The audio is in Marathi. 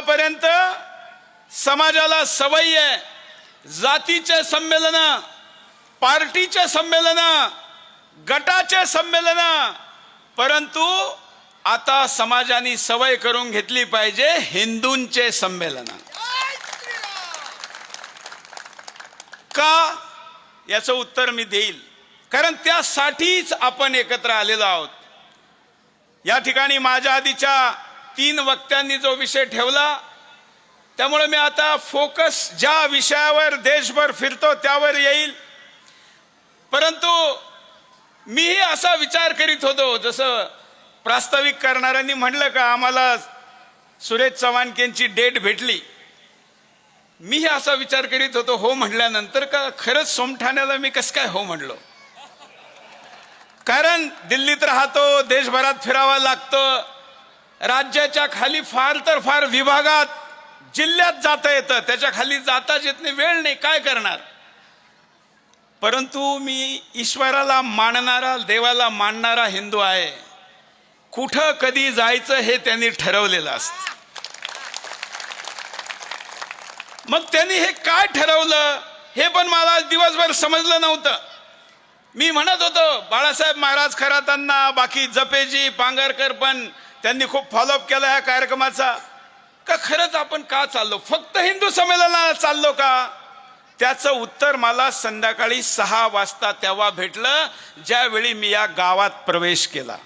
आतापर्यंत समाजाला सवय आहे जातीचे संमेलन, पार्टीचे संमेलन, गटाचे संमेलन, परंतु आता समाजाने सवय करून घेतली पाहिजे हिंदूंचे संमेलन. का याचं उत्तर मी देईल, कारण त्यासाठीच आपण एकत्र आलेलो आहोत. या ठिकाणी माझ्या आधीच्या 3 वक्त्यांनी जो विषय ठेवला, त्यामुळे मी आता फोकस ज्या विषयावर देशभर फिरतो त्यावर येईल. परंतु मीही असा विचार करीत होतो, जसं प्रास्ताविक करणाऱ्यांनी म्हणलं का आम्हाला सुरेश चव्हाणकेंची डेट भेटली, मीही असा विचार करीत होतो हो म्हटल्यानंतर का खरंच सोमठाण्याला मी कसं काय हो म्हणलो. कारण दिल्लीत राहतो, देशभरात फिरावं लागतं, राज्याच्या खाली फार तर फार विभागात जिल्ह्यात जाता येतं, त्याच्या खाली जाताच येत नाही, वेळ नाही, काय करणार. परंतु मी ईश्वराला मानणारा, देवाला मानणारा हिंदू आहे. कुठं कधी जायचं हे त्यांनी ठरवलेलं असतं. मग त्यांनी हे काय ठरवलं हे पण मला दिवसभर समजलं नव्हतं. मी म्हणत होतो बाळासाहेब महाराज खरातांना, बाकी जपेजी, पांगरकर पण त्यांनी खूप फॉलोअप केला या कार्यक्रमाचा. का खरंच आपण का चाललो, फक्त हिंदू संमेलनाला चाललो का? त्याचं उत्तर मला संध्याकाळी 6 वाजता तेव्हा भेटलं, ज्यावेळी मी या गावात प्रवेश केला.